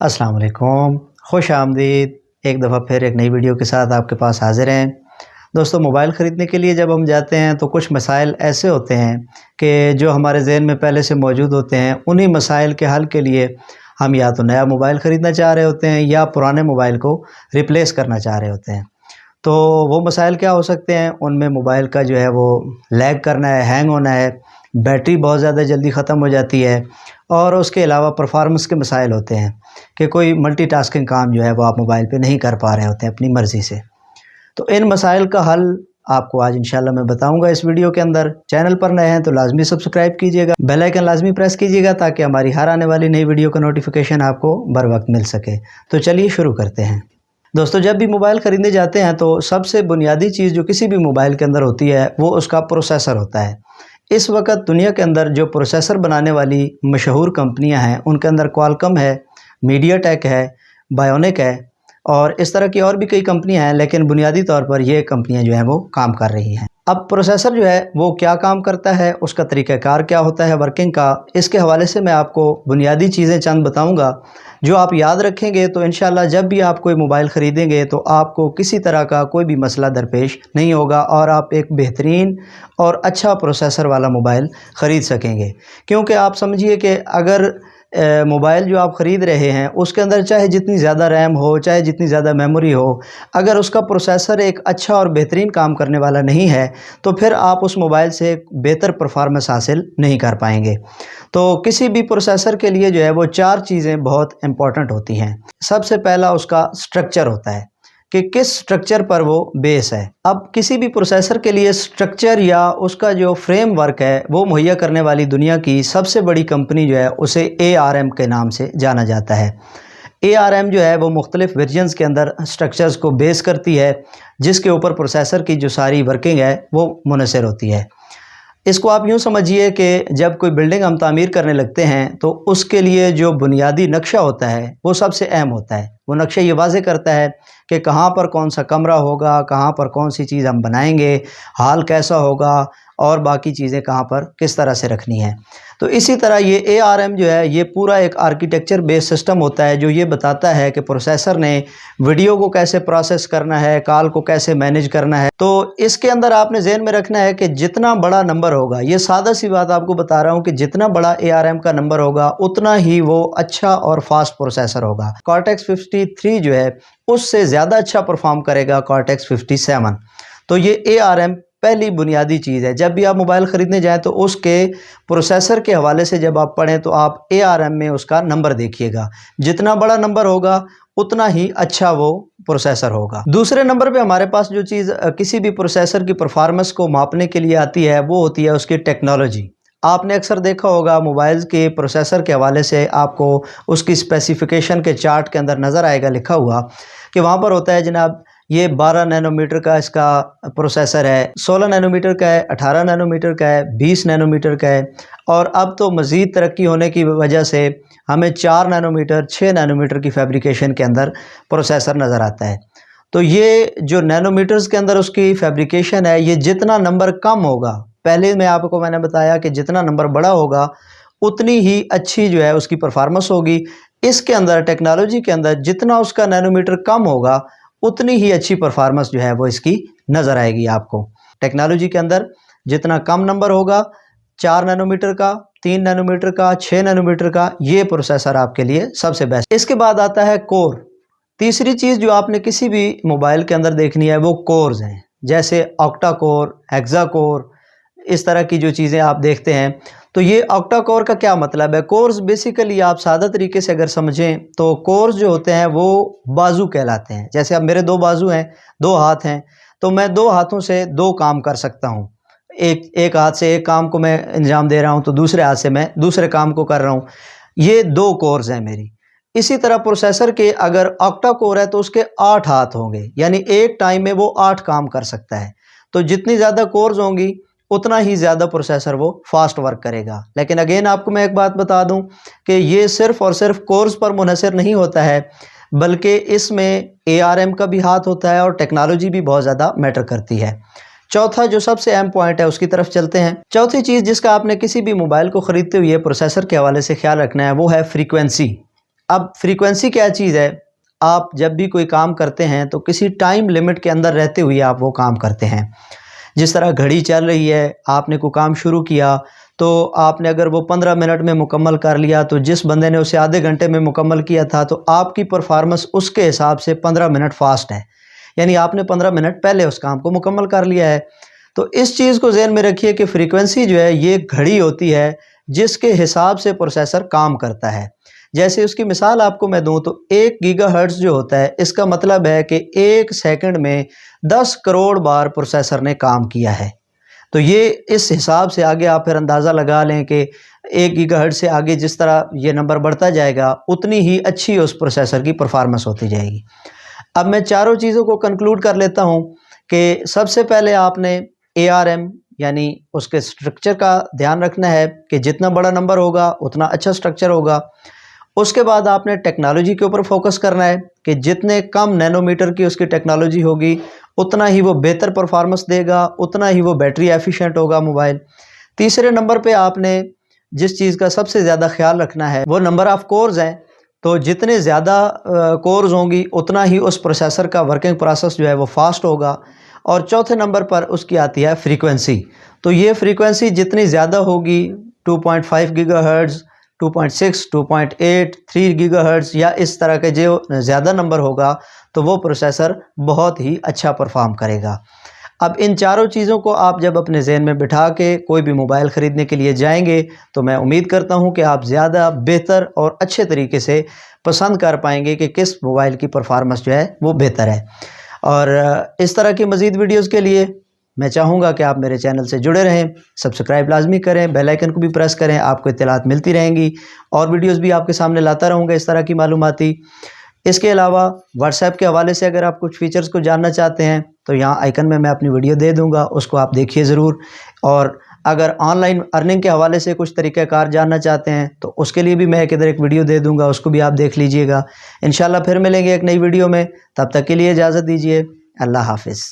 अस्सलाम वालेकुम, खुश आमदीद। एक दफ़ा फिर एक नई वीडियो के साथ आपके पास हाज़िर हैं। दोस्तों, मोबाइल ख़रीदने के लिए जब हम जाते हैं तो कुछ मसाइल ऐसे होते हैं कि जो हमारे ज़हन में पहले से मौजूद होते हैं। उन्हीं मसाइल के हल के लिए हम या तो नया मोबाइल ख़रीदना चाह रहे होते हैं या पुराने मोबाइल को रिप्लेस करना चाह रहे होते हैं। तो वो मसाइल क्या हो सकते हैं? उनमें मोबाइल का जो है वो लैग करना है, हैंग होना है, बैटरी बहुत ज़्यादा जल्दी ख़त्म हो जाती है और उसके अलावा परफॉर्मेंस के मसाइल होते हैं कि कोई मल्टीटास्किंग काम जो है वो आप मोबाइल पे नहीं कर पा रहे होते हैं अपनी मर्ज़ी से। तो इन मसाइल का हल आपको आज इंशाल्लाह मैं बताऊंगा इस वीडियो के अंदर। चैनल पर नए हैं तो लाजमी सब्सक्राइब कीजिएगा, बेल आइकन लाजमी प्रेस कीजिएगा ताकि हमारी हर आने वाली नई वीडियो का नोटिफिकेशन आपको बर वक्त मिल सके। तो चलिए शुरू करते हैं। दोस्तों, जब भी मोबाइल ख़रीदने जाते हैं तो सबसे बुनियादी चीज़ जो किसी भी मोबाइल के अंदर होती है वो उसका प्रोसेसर होता है। इस वक्त दुनिया के अंदर जो प्रोसेसर बनाने वाली मशहूर कंपनियां हैं उनके अंदर क्वालकॉम है, मीडियाटेक है, बायोनिक है और इस तरह की और भी कई कंपनियां हैं, लेकिन बुनियादी तौर पर ये कंपनियां जो हैं वो काम कर रही हैं। अब प्रोसेसर जो है वो क्या काम करता है, उसका तरीक़ाकार क्या होता है वर्किंग का, इसके हवाले से मैं आपको बुनियादी चीज़ें चंद बताऊंगा जो आप याद रखेंगे तो इंशाल्लाह जब भी आप कोई मोबाइल ख़रीदेंगे तो आपको किसी तरह का कोई भी मसला दरपेश नहीं होगा और आप एक बेहतरीन और अच्छा प्रोसेसर वाला मोबाइल ख़रीद सकेंगे। क्योंकि आप समझिए कि अगर मोबाइल जो आप ख़रीद रहे हैं उसके अंदर चाहे जितनी ज़्यादा रैम हो, चाहे जितनी ज़्यादा मेमोरी हो, अगर उसका प्रोसेसर एक अच्छा और बेहतरीन काम करने वाला नहीं है तो फिर आप उस मोबाइल से बेहतर परफॉर्मेंस हासिल नहीं कर पाएंगे। तो किसी भी प्रोसेसर के लिए जो है वो चार चीज़ें बहुत इम्पॉर्टेंट होती हैं। सबसे पहला उसका स्ट्रक्चर होता है कि किस स्ट्रक्चर पर वो बेस है। अब किसी भी प्रोसेसर के लिए स्ट्रक्चर या उसका जो फ्रेम वर्क है वो मुहैया करने वाली दुनिया की सबसे बड़ी कंपनी जो है उसे ARM के नाम से जाना जाता है। ARM जो है वो मुख्तलिफ वर्जन्स के अंदर स्ट्रक्चर्स को बेस करती है जिसके ऊपर प्रोसेसर की जो सारी वर्किंग है वो मुनहसर होती है। इसको आप यूँ समझिए कि जब कोई बिल्डिंग हम तामीर करने लगते हैं तो उसके लिए जो बुनियादी नक्शा होता है वो सबसे अहम होता है। वो नक्शा ये वाज़े करता है कि कहाँ पर कौन सा कमरा होगा, कहाँ पर कौन सी चीज़ हम बनाएंगे, हाल कैसा होगा और बाकी चीज़ें कहाँ पर किस तरह से रखनी है। तो इसी तरह ये ARM जो है ये पूरा एक आर्किटेक्चर बेस्ड सिस्टम होता है जो ये बताता है कि प्रोसेसर ने वीडियो को कैसे प्रोसेस करना है, कॉल को कैसे मैनेज करना है। तो इसके अंदर आपने ज़हन में रखना है कि जितना बड़ा नंबर होगा, ये सादा सी बात आपको बता रहा हूँ कि जितना बड़ा ARM का नंबर होगा उतना ही वो अच्छा और फास्ट प्रोसेसर होगा। Cortex 53 जो है उससे ज़्यादा अच्छा परफॉर्म करेगा Cortex 57। तो ये ARM पहली बुनियादी चीज़ है। जब भी आप मोबाइल ख़रीदने जाएं तो उसके प्रोसेसर के हवाले से जब आप पढ़ें तो आप ARM में उसका नंबर देखिएगा। जितना बड़ा नंबर होगा उतना ही अच्छा वो प्रोसेसर होगा। दूसरे नंबर पे हमारे पास जो चीज़ किसी भी प्रोसेसर की परफॉर्मेंस को मापने के लिए आती है वो होती है उसकी टेक्नोलॉजी। आपने अक्सर देखा होगा मोबाइल के प्रोसेसर के हवाले से आपको उसकी स्पेसिफिकेशन के चार्ट के अंदर नज़र आएगा लिखा हुआ कि वहाँ पर होता है जनाब ये 12 नैनोमीटर का इसका प्रोसेसर है, 16 नैनोमीटर का है, 18 नैनोमीटर का है, 20 नैनोमीटर का है और अब तो मज़ीद तरक्की होने की वजह से हमें 4 नैनोमीटर 6 नैनोमीटर की फैब्रिकेशन के अंदर प्रोसेसर नज़र आता है। तो ये जो नैनोमीटर्स के अंदर उसकी फैब्रिकेशन है, ये जितना नंबर कम होगा, पहले मैंने बताया कि जितना नंबर बड़ा होगा उतनी ही अच्छी जो है उसकी परफॉर्मेंस होगी। इसके अंदर टेक्नोलॉजी के अंदर जितना उसका नैनोमीटर कम होगा उतनी ही अच्छी परफॉर्मेंस जो है वो इसकी नज़र आएगी आपको। टेक्नोलॉजी के अंदर जितना कम नंबर होगा, 4 नैनोमीटर का, 3 नैनोमीटर का, 6 नैनोमीटर का, ये प्रोसेसर आपके लिए सबसे बेस्ट। इसके बाद आता है कोर। तीसरी चीज़ जो आपने किसी भी मोबाइल के अंदर देखनी है वो कोर्स हैं, जैसे ऑक्टा कोर, हेक्सा कोर, इस तरह की जो चीज़ें आप देखते हैं। तो ये ऑक्टा कोर का क्या मतलब है? कोर्स बेसिकली आप सादा तरीके से अगर समझें तो कोर्स जो होते हैं वो बाजू कहलाते हैं। जैसे अब मेरे 2 बाजू हैं, 2 हाथ हैं, तो मैं 2 हाथों से 2 काम कर सकता हूँ। एक हाथ से एक काम को मैं अंजाम दे रहा हूँ तो दूसरे हाथ से मैं दूसरे काम को कर रहा हूँ। ये 2 कोर्स हैं मेरी। इसी तरह प्रोसेसर के अगर ऑक्टा कोर है तो उसके 8 हाथ होंगे, यानी एक टाइम में वो 8 काम कर सकता है। तो जितनी ज़्यादा कोर्स होंगी उतना ही ज़्यादा प्रोसेसर वो फास्ट वर्क करेगा। लेकिन अगेन आपको मैं एक बात बता दूं कि ये सिर्फ़ और सिर्फ कोर्स पर मुनहसर नहीं होता है, बल्कि इसमें ARM का भी हाथ होता है और टेक्नोलॉजी भी बहुत ज़्यादा मैटर करती है। चौथा जो सबसे अहम पॉइंट है उसकी तरफ चलते हैं। चौथी चीज़ जिसका आपने किसी भी मोबाइल को ख़रीदते हुए प्रोसेसर के हवाले से ख्याल रखना है वो है फ्रीक्वेंसी। अब फ्रीक्वेंसी क्या चीज़ है, आप जब भी कोई काम करते हैं तो किसी टाइम लिमिट के अंदर रहते हुए आप वो काम करते हैं। जिस तरह घड़ी चल रही है, आपने कोई काम शुरू किया तो आपने अगर वो 15 मिनट में मुकम्मल कर लिया, तो जिस बंदे ने उसे आधे घंटे में मुकम्मल किया था तो आपकी परफॉर्मेंस उसके हिसाब से 15 मिनट फास्ट है, यानी आपने 15 मिनट पहले उस काम को मुकम्मल कर लिया है। तो इस चीज़ को ज़हन में रखिए कि फ्रीक्वेंसी जो है ये घड़ी होती है जिसके हिसाब से प्रोसेसर काम करता है। जैसे उसकी मिसाल आपको मैं दूं तो 1 गीगाहर्ट्ज़ जो होता है, इसका मतलब है कि 1 सेकंड में 10 करोड़ बार प्रोसेसर ने काम किया है। तो ये इस हिसाब से आगे आप फिर अंदाज़ा लगा लें कि 1 गीगाहर्ट्ज़ से आगे जिस तरह ये नंबर बढ़ता जाएगा उतनी ही अच्छी उस प्रोसेसर की परफॉर्मेंस होती जाएगी। अब मैं चारों चीज़ों को कंक्लूड कर लेता हूँ कि सबसे पहले आपने ARM यानी उसके स्ट्रक्चर का ध्यान रखना है कि जितना बड़ा नंबर होगा उतना अच्छा स्ट्रक्चर होगा। उसके बाद आपने टेक्नोलॉजी के ऊपर फोकस करना है कि जितने कम नैनोमीटर की उसकी टेक्नोलॉजी होगी उतना ही वो बेहतर परफॉर्मेंस देगा, उतना ही वो बैटरी एफिशिएंट होगा मोबाइल। तीसरे नंबर पे आपने जिस चीज़ का सबसे ज़्यादा ख्याल रखना है वो नंबर ऑफ़ कोर्स हैं। तो जितने ज़्यादा कोर्स होंगी उतना ही उस प्रोसेसर का वर्किंग प्रोसेस जो है वो फास्ट होगा। और चौथे नंबर पर उसकी आती है फ्रीक्वेंसी। तो ये फ्रीक्वेंसी जितनी ज़्यादा होगी 2.5 गीगाहर्ट्ज़, 2.6, 2.8, 3 गीगाहर्ट्ज़ या इस तरह के जो ज़्यादा नंबर होगा तो वो प्रोसेसर बहुत ही अच्छा परफॉर्म करेगा। अब इन चारों चीज़ों को आप जब अपने ज़हन में बिठा के कोई भी मोबाइल ख़रीदने के लिए जाएंगे तो मैं उम्मीद करता हूं कि आप ज़्यादा बेहतर और अच्छे तरीके से पसंद कर पाएंगे कि किस मोबाइल की परफॉर्मेंस जो है वो बेहतर है। और इस तरह की मज़ीद वीडियोज़ के लिए मैं चाहूँगा कि आप मेरे चैनल से जुड़े रहें, सब्सक्राइब लाजमी करें, बेल आइकन को भी प्रेस करें, आपको इत्तलात मिलती रहेंगी और वीडियोज़ भी आपके सामने लाता रहूँगा इस तरह की मालूमाती। इसके अलावा व्हाट्सएप के हवाले से अगर आप कुछ फ़ीचर्स को जानना चाहते हैं तो यहाँ आइकन में मैं अपनी वीडियो दे दूँगा, उसको आप देखिए ज़रूर। और अगर ऑनलाइन अर्निंग के हवाले से कुछ तरीक़ाकार जानना चाहते हैं तो उसके लिए भी मैं इधर एक वीडियो दे दूँगा, उसको भी आप देख लीजिएगा। इंशाल्लाह फिर मिलेंगे एक नई वीडियो में, तब तक के लिए इजाज़त दीजिए। अल्लाह हाफ़िज़।